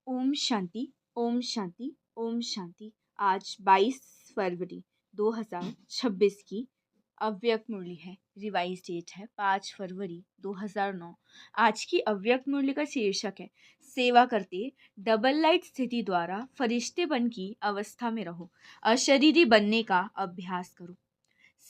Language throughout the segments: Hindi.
ओम शांति, ओम शांति, ओम शांति। आज 22 फरवरी 2026 की अव्यक्त मुरली है। रिवाइज डेट है 5 फरवरी 2009। आज की अव्यक्त मुरली का शीर्षक है सेवा करते डबल लाइट स्थिति द्वारा फरिश्तेपन की अवस्था में रहो, अशरीरी बनने का अभ्यास करो।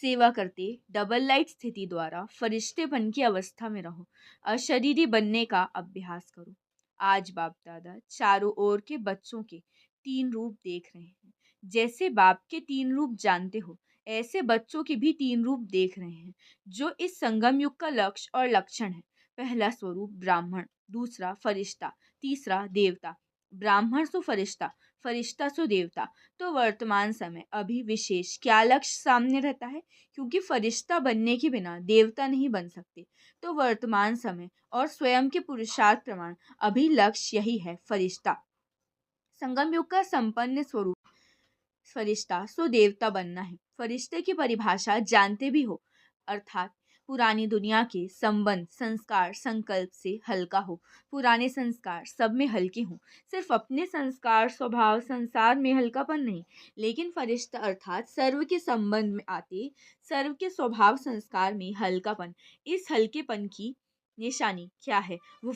सेवा करते डबल लाइट स्थिति द्वारा फरिश्तेपन की अवस्था में रहो, अशरीरी बनने का अभ्यास करो। आज बाप दादा चारों ओर के बच्चों के 3 रूप देख रहे हैं। जैसे बाप के 3 रूप जानते हो, ऐसे बच्चों के भी 3 रूप देख रहे हैं, जो इस संगम युग का लक्ष्य और लक्षण है। पहला स्वरूप ब्राह्मण, दूसरा फरिश्ता, तीसरा देवता। ब्राह्मण सो फरिश्ता, फरिश्ता सो देवता। तो वर्तमान समय अभी विशेष क्या लक्ष्य सामने रहता है, क्योंकि फरिश्ता बनने के बिना देवता नहीं बन सकते। तो वर्तमान समय और स्वयं के पुरुषार्थ प्रमाण अभी लक्ष्य यही है, फरिश्ता। संगम युग का संपन्न स्वरूप फरिश्ता सो देवता बनना है। फरिश्ते की परिभाषा जानते भी हो, अर्थात पुरानी दुनिया के संबंध, संस्कार, संकल्प से हल्का हो। पुराने संस्कार सब में हल्के हों, सिर्फ अपने संस्कार, स्वभाव, संसार में हल्कापन नहीं, लेकिन फरिश्ता अर्थात सर्व के संबंध में आते, सर्व के स्वभाव, संस्कार में हल्कापन। इस हल्केपन की निशानी क्या है? वो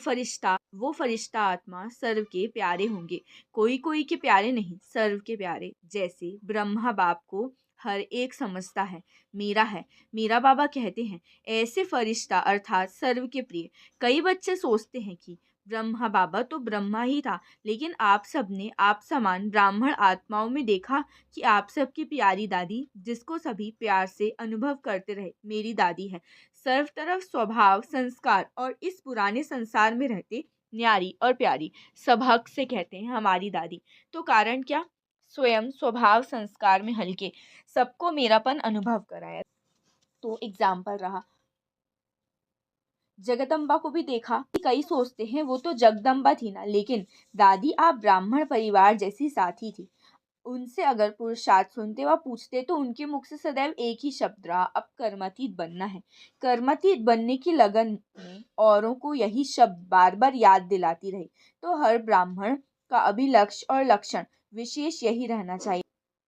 फरिश्ता आत्मा सर्व के प्यारे होंगे। कोई कोई के प्यारे नहीं, सर्व के प्यारे। जैसे ब्रह्मा बाप को हर एक समझता है, मेरा है, मेरा बाबा कहते हैं, ऐसे फरिश्ता अर्थात सर्व के प्रिय। कई बच्चे सोचते हैं कि ब्रह्मा बाबा तो ब्रह्मा ही था, लेकिन आप सबने आप समान ब्राह्मण आत्माओं में देखा कि आप सबकी प्यारी दादी, जिसको सभी प्यार से अनुभव करते रहे, मेरी दादी है। सर्व तरफ स्वभाव, संस्कार और इस पुराने संसार में रहते न्यारी और प्यारी, सब हक से कहते हैं हमारी दादी। तो कारण क्या? स्वयं स्वभाव संस्कार में हल्के, सबको मेरापन अनुभव कराया। तो एग्जाम्पल रहा, जगदम्बा को भी देखा। कई सोचते हैं वो तो जगदम्बा थी ना, लेकिन दादी आप ब्राह्मण परिवार जैसी साथी थी। उनसे अगर पुरुषार्थ सुनते व पूछते तो उनके मुख से सदैव एक ही शब्द रहा, अब कर्मातीत बनना है। कर्मातीत बनने की लगन में औरों को यही शब्द बार बार याद दिलाती रही। तो हर ब्राह्मण का अभिलक्ष्य और लक्षण विशेष यही रहना चाहिए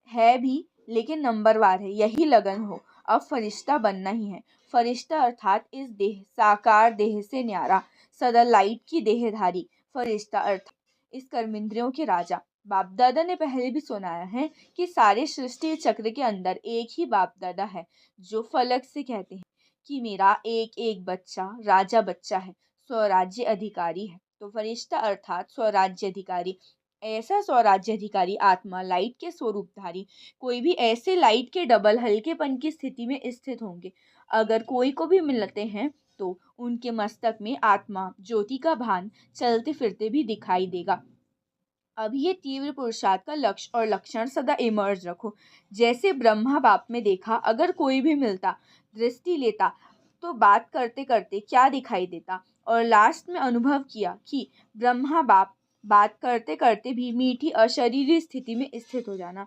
है भी, लेकिन नंबरवार है, यही लगन हो। अब फरिश्ता बनना ही है। फरिश्ता अर्थात इस देह, साकार देह से न्यारा, सदा लाइट की देहधारी। फरिश्ता अर्थात इस कर्मेंद्रियों के राजा। बाप दादा ने पहले भी सुनाया है कि सारे सृष्टि चक्र के अंदर एक ही बाप दादा है, जो फलक से कहते हैं कि मेरा एक एक बच्चा राजा बच्चा है, स्वराज्य अधिकारी है। तो फरिश्ता अर्थात स्वराज्य अधिकारी। ऐसा स्वराज्य अधिकारी आत्मा लाइट के स्वरूपधारी कोई भी ऐसे लाइट के डबल हल्केपन की स्थिति में स्थित होंगे। अगर कोई को भी मिलते हैं तो उनके मस्तक में आत्मा ज्योति का भान चलते फिरते भी दिखाई देगा। अब ये तीव्र पुरुषार्थ का लक्ष्य और लक्षण सदा इमर्ज रखो। जैसे ब्रह्मा बाप में देखा, अगर कोई भी मिलता, दृष्टि लेता, तो बात करते करते क्या दिखाई देता, और लास्ट में अनुभव किया कि ब्रह्मा बाप बात करते करते भी मीठी अशरीरी स्थिति में स्थित हो जाना।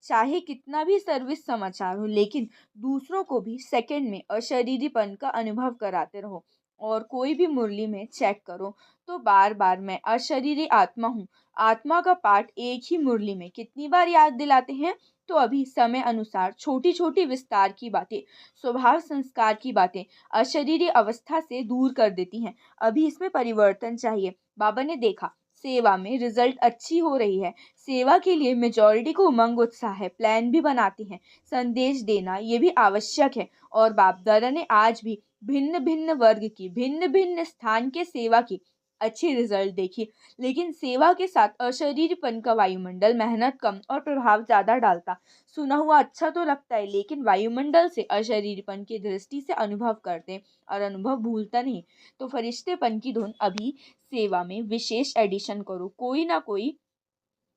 चाहे कितना भी सर्विस समाचार हो, लेकिन दूसरों को भी सेकंड में अशरीरीपन का अनुभव कराते रहो। और कोई भी मुरली में चेक करो तो बार बार मैं अशरीरी आत्मा हूँ, आत्मा का पाठ एक ही मुरली में कितनी बार याद दिलाते हैं। तो अभी समय अनुसार छोटी छोटी विस्तार की बातें, स्वभाव संस्कार की बातें अशरीरी अवस्था से दूर कर देती हैं। अभी इसमें परिवर्तन चाहिए। बाबा ने देखा सेवा में रिजल्ट अच्छी हो रही है, सेवा के लिए मेजॉरिटी को उमंग उत्साह है, प्लान भी बनाते हैं, संदेश देना ये भी आवश्यक है। और बाप दादा ने आज भी भिन्न भिन्न वर्ग की, भिन्न भिन्न स्थान के सेवा की अच्छी रिजल्ट देखी, लेकिन सेवा के साथ अशरीरीपन का वायुमंडल मेहनत कम और प्रभाव ज़्यादा डालता। सुना हुआ अच्छा तो लगता है, लेकिन वायुमंडल से अशरीरीपन की दृष्टि से अनुभव करते और अनुभव भूलता नहीं। तो फरिश्तेपन की धुन अभी सेवा में विशेष एडिशन करो, कोई ना कोई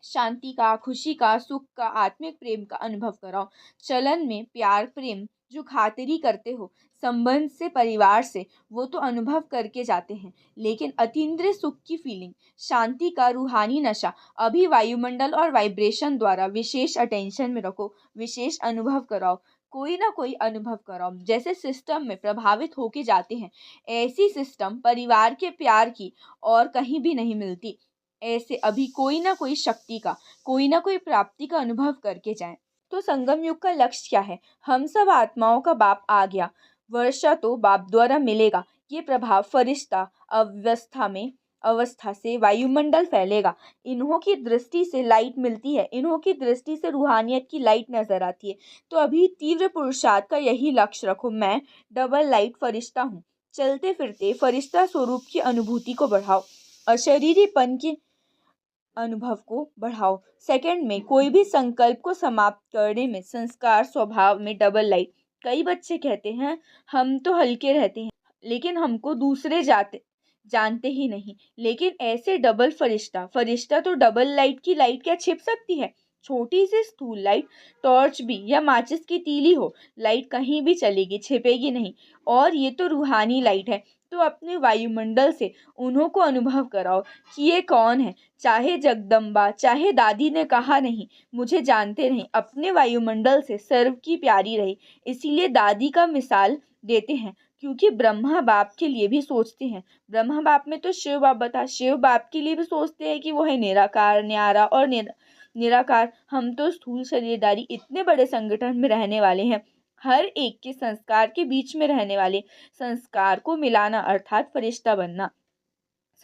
शांति का, खुशी का, सुख का, आत्मिक प्रेम का अनुभव कराओ। चलन में प्यार प्रेम जो खातिरी करते हो संबंध से, परिवार से, वो तो अनुभव करके जाते हैं, लेकिन अतीन्द्रिय सुख की फीलिंग, शांति का रूहानी नशा अभी वायुमंडल और वाइब्रेशन द्वारा विशेष अटेंशन में रखो, विशेष अनुभव कराओ, कोई ना कोई अनुभव कराओ। जैसे सिस्टम में प्रभावित होके जाते हैं, ऐसी सिस्टम परिवार के प्यार की और कहीं भी नहीं मिलती। ऐसे अभी कोई ना कोई शक्ति का, कोई ना कोई प्राप्ति का अनुभव करके जाएं। तो संगम युग का लक्ष्य क्या है? हम सब आत्माओं का बाप आ गया, वर्षा तो बाप द्वारा मिलेगा। ये प्रभाव फरिश्ता अवस्था से वायुमंडल फैलेगा। इन्हों की दृष्टि से लाइट मिलती है, इन्हों की दृष्टि से रूहानियत की लाइट नजर आती है। तो अभी तीव्र पुरुषार्थ का यही लक्ष्य रखो। मैं डबल लाइट फरिश्ता हूँ। चलते फिरते फरिश्ता स्वरूप की अनुभूति को बढ़ाओ, अशरीरीपन के अनुभव को बढ़ाओ। सेकंड में कोई भी संकल्प को समाप्त करने में संस्कार स्वभाव में डबल लाइट। कई बच्चे कहते हैं हम तो हल्के रहते हैं, लेकिन हमको दूसरे जानते ही नहीं। लेकिन ऐसे डबल फरिश्ता फरिश्ता तो डबल लाइट की लाइट क्या छिप सकती है? छोटी सी स्थूल लाइट, टॉर्च भी या माचिस की तीली हो, लाइट कहीं भी चलेगी, छिपेगी नहीं। और ये तो रूहानी लाइट है। तो अपने वायुमंडल से उन्हों को अनुभव कराओ कि ये कौन है। चाहे जगदम्बा, चाहे दादी ने कहा नहीं, मुझे जानते नहीं, अपने वायुमंडल से सर्व की प्यारी रही। इसीलिए दादी का मिसाल देते हैं, क्योंकि ब्रह्मा बाप के लिए भी सोचते हैं। ब्रह्मा बाप में तो शिव बाप बता, शिव बाप के लिए भी सोचते हैं कि वो है निराकार, न्यारा और निराकार। हम तो स्थूल शरीरदारी इतने बड़े संगठन में रहने वाले हैं, हर एक के संस्कार के बीच में रहने वाले। संस्कार को मिलाना अर्थात फरिश्ता बनना।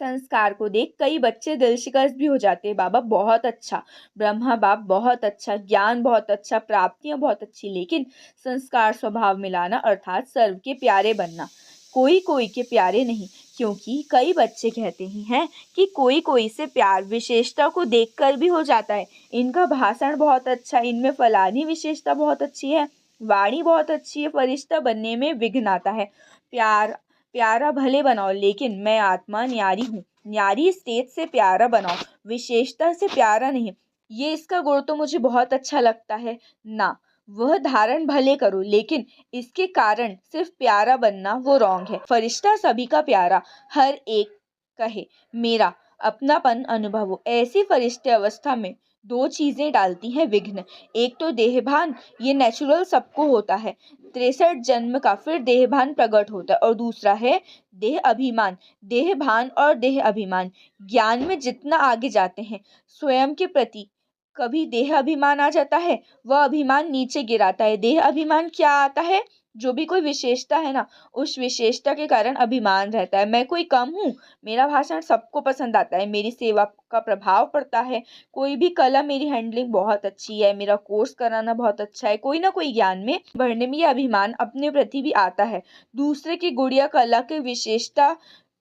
संस्कार को देख कई बच्चे दिल शिकस्त भी हो जाते हैं। बाबा बहुत अच्छा, ब्रह्मा बाप बहुत अच्छा, ज्ञान बहुत अच्छा, प्राप्तियां बहुत अच्छी, लेकिन संस्कार स्वभाव मिलाना अर्थात सर्व के प्यारे बनना, कोई कोई के प्यारे नहीं। क्योंकि कई बच्चे कहते ही हैं कि कोई कोई से प्यार विशेषता को देखकर भी हो जाता है। इनका भाषण बहुत अच्छा, इनमें फलानी विशेषता बहुत अच्छी है, वाणी बहुत अच्छी है, फरिश्ता बनने में विघ्न आता है। प्यार प्यारा भले बनाओ, लेकिन मैं आत्मा न्यारी हूँ। न्यारी स्टेज से प्यारा बनाओ, विशेषता से प्यारा नहीं। ये इसका गुण तो मुझे बहुत अच्छा लगता है ना, वह धारण भले करो, लेकिन इसके कारण सिर्फ प्यारा बनना वो रॉन्ग है। फरिश्ता सभी का प्यारा, हर एक कहे मेरा, अपनापन अनुभवो। ऐसी फरिश्ते अवस्था में दो चीजें डालती हैं विघ्न। एक तो देहभान, ये नेचुरल सबको होता है, 63 जन्म का फिर देहभान प्रकट होता है। और दूसरा है देह अभिमान। देहभान और देह अभिमान, ज्ञान में जितना आगे जाते हैं स्वयं के प्रति कभी देह अभिमान आ जाता है, वह अभिमान नीचे गिराता है। देह अभिमान क्या आता है? जो भी कोई विशेषता है ना, उस विशेषता के कारण अभिमान रहता है। मैं कोई कम हूँ, मेरा भाषण सबको पसंद आता है, मेरी सेवा का प्रभाव पड़ता है, कोई भी कला, मेरी हैंडलिंग बहुत अच्छी है, मेरा कोर्स कराना बहुत अच्छा है, कोई ना कोई ज्ञान में बढ़ने में यह अभिमान अपने प्रति भी आता है। दूसरे की गुड़िया कला के विशेषता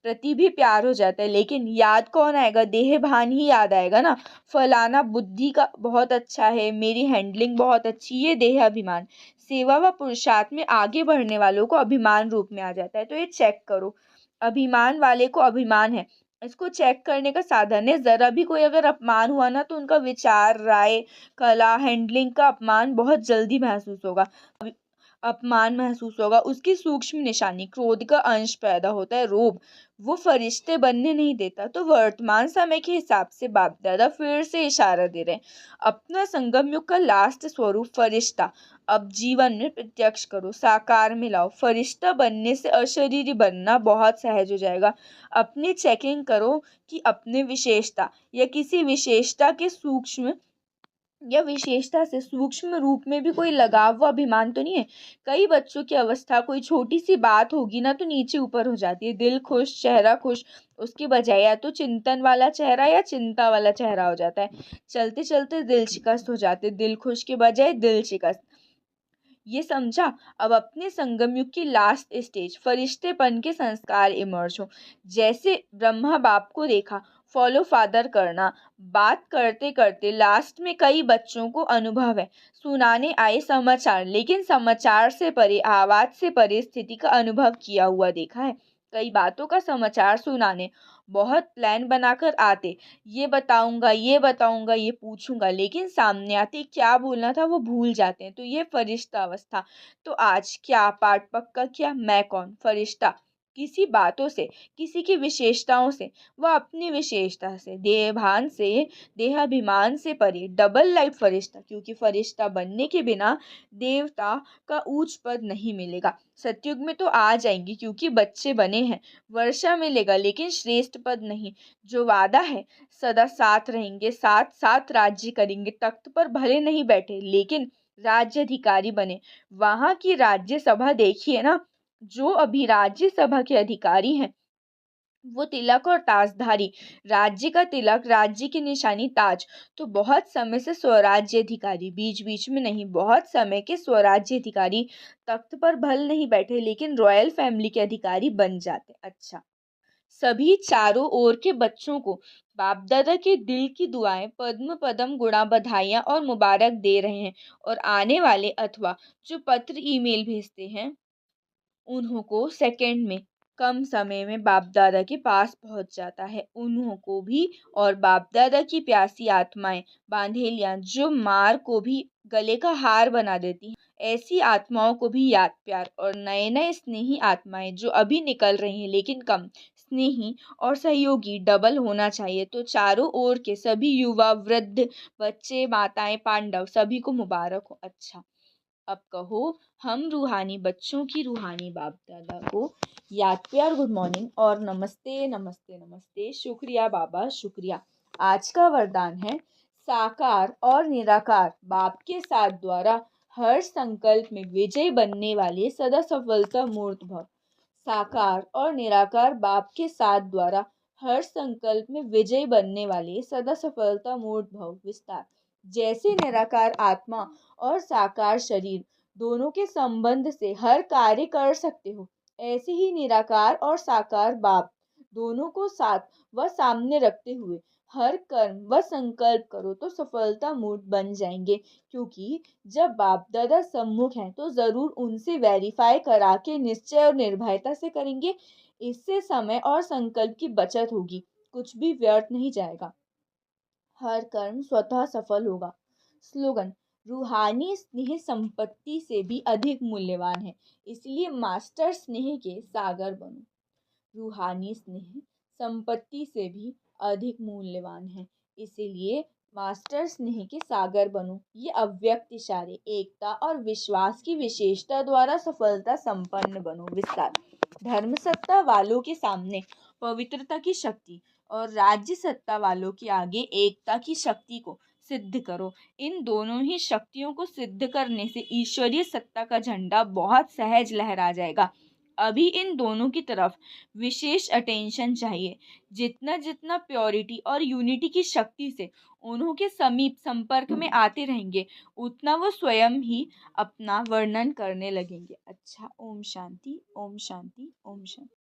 प्रति भी प्यार हो जाता है, लेकिन याद कौन आएगा? देह भान ही याद आएगा ना। फलाना बुद्धि का बहुत अच्छा है, मेरी हैंडलिंग बहुत अच्छी, ये देह अभिमान। सेवा व पुरुषार्थ में आगे बढ़ने वालों को अभिमान रूप में आ जाता है। तो ये चेक करो, अभिमान वाले को अभिमान है, इसको चेक करने का साधन है। जरा भी कोई अगर अपमान हुआ ना, तो उनका विचार, राय, कला, हैंडलिंग का अपमान बहुत जल्दी महसूस होगा, अपमान महसूस होगा। उसकी सूक्ष्म निशानी क्रोध का अंश पैदा होता है, रोब। वो फरिश्ते बनने नहीं देता। तो वर्तमान समय के हिसाब से बाप दादा फिर से इशारा दे रहे हैं, अपना संगम युग का लास्ट स्वरूप फरिश्ता अब जीवन में प्रत्यक्ष करो, साकार में लाओ। फरिश्ता बनने से अशरीरी बनना बहुत सहज हो जाएगा। अपनी चेकिंग करो कि अपने विशेषता या किसी विशेषता के सूक्ष्म या विशेषता से सूक्ष्म रूप में भी कोई लगाव व अभिमान तो नहीं है। कई बच्चों की अवस्था, कोई छोटी सी बात होगी ना तो नीचे ऊपर हो जाती है, दिल खुश चेहरा खुश, उसके बजाय या तो चिंतन वाला चेहरा या चिंता वाला चेहरा हो जाता है। चलते चलते दिल शिकस्त हो जाते, दिल खुश के बजाय दिल शिकस्त। ये समझा? अब अपने संगम युग की लास्ट स्टेज फरिश्तेपन के संस्कार इमर्ज हो। जैसे ब्रह्मा बाप को देखा, फॉलो फादर करना। बात करते करते लास्ट में कई बच्चों को अनुभव है, सुनाने आए समाचार, लेकिन समाचार से परे, आवाज से परे स्थिति का अनुभव किया हुआ देखा है। कई बातों का समाचार सुनाने बहुत प्लान बनाकर आते, ये बताऊंगा, ये पूछूंगा, लेकिन सामने आते क्या बोलना था वो भूल जाते हैं। तो ये फरिश्ता अवस्था। तो आज क्या पाठ पक्का किया? मैं कौन? फरिश्ता। किसी बातों से, किसी की विशेषताओं से, वह अपनी विशेषता से, देहभान से, देहाभिमान से परे डबल लाइफ फरिश्ता, क्योंकि फरिश्ता बनने के बिना देवता का ऊंच पद नहीं मिलेगा। सतयुग में तो आ जाएंगे क्योंकि बच्चे बने हैं, वर्षा मिलेगा लेकिन श्रेष्ठ पद नहीं। जो वादा है, सदा साथ रहेंगे, साथ साथ राज्य करेंगे, तख्त पर भले नहीं बैठे लेकिन राज्य अधिकारी बने। वहां की राज्यसभा देखिए ना, जो अभी राज्यसभा के अधिकारी हैं वो तिलक और ताजधारी, राज्य का तिलक, राज्य की निशानी ताज। तो बहुत समय से स्वराज्य अधिकारी, बीच बीच में नहीं, बहुत समय के स्वराज्य अधिकारी तख्त पर भल नहीं बैठे लेकिन रॉयल फैमिली के अधिकारी बन जाते। अच्छा, सभी चारों ओर के बच्चों को बाप दादा के दिल की दुआएं, पद्म पदम गुणा बधाइयां और मुबारक दे रहे हैं। और आने वाले अथवा जो पत्र ईमेल भेजते हैं उन्हों को सेकंड में, कम समय में बाप दादा के पास पहुंच जाता है। उन्हों को भी और बाप दादा की प्यासी आत्माएं, बांधेलियां जो मार को भी गले का हार बना देती हैं, ऐसी आत्माओं को भी याद प्यार और नए नए स्नेही आत्माएं जो अभी निकल रही हैं लेकिन कम स्नेही और सहयोगी डबल होना चाहिए। तो चारों ओर के सभी युवा, वृद्ध, बच्चे, माताएं, पांडव सभी को मुबारक हो। अच्छा, अब कहो, हम रूहानी बच्चों की रूहानी बाप दादा को याद प्यार, गुड मॉर्निंग और नमस्ते नमस्ते नमस्ते, शुक्रिया बाबा शुक्रिया। आज का वरदान है, साकार और निराकार बाप के साथ द्वारा हर संकल्प में विजय बनने वाले सदा सफलता मूर्त भव। साकार और निराकार बाप के साथ द्वारा हर संकल्प में विजय बनने वाले सदा सफलता मूर्त भव। विस्तार, जैसे निराकार आत्मा और साकार शरीर दोनों के संबंध से हर कार्य कर सकते हो, ऐसे ही निराकार और साकार बाप दोनों को साथ व सामने रखते हुए हर कर्म व संकल्प करो तो सफलता मूर्त बन जाएंगे। क्योंकि जब बाप दादा सम्मुख हैं तो जरूर उनसे वेरीफाई करा के निश्चय और निर्भयता से करेंगे। इससे समय और संकल्प की बचत होगी, कुछ भी व्यर्थ नहीं जाएगा, हर कर्म स्वतः सफल होगा। स्लोगन, रूहानी स्नेह संपत्ति से भी अधिक मूल्यवान है, इसलिए मास्टर स्नेह के सागर बनो। रूहानी स्नेह संपत्ति से भी अधिक मूल्यवान है, इसीलिए मास्टर स्नेह के सागर बनो। ये अव्यक्त इशारे, एकता और विश्वास की विशेषता द्वारा सफलता संपन्न बनो। विस्तार, धर्म सत्ता वालों के सामने पवित्रता की शक्ति और राज्य सत्ता वालों के आगे एकता की शक्ति को सिद्ध करो। इन दोनों ही शक्तियों को सिद्ध करने से ईश्वरीय सत्ता का झंडा बहुत सहज लहरा जाएगा। अभी इन दोनों की तरफ विशेष अटेंशन चाहिए। जितना जितना प्योरिटी और यूनिटी की शक्ति से उन्हों के समीप संपर्क में आते रहेंगे, उतना वो स्वयं ही अपना वर्णन करने लगेंगे। अच्छा, ओम शांति, ओम शांति, ओम शांति।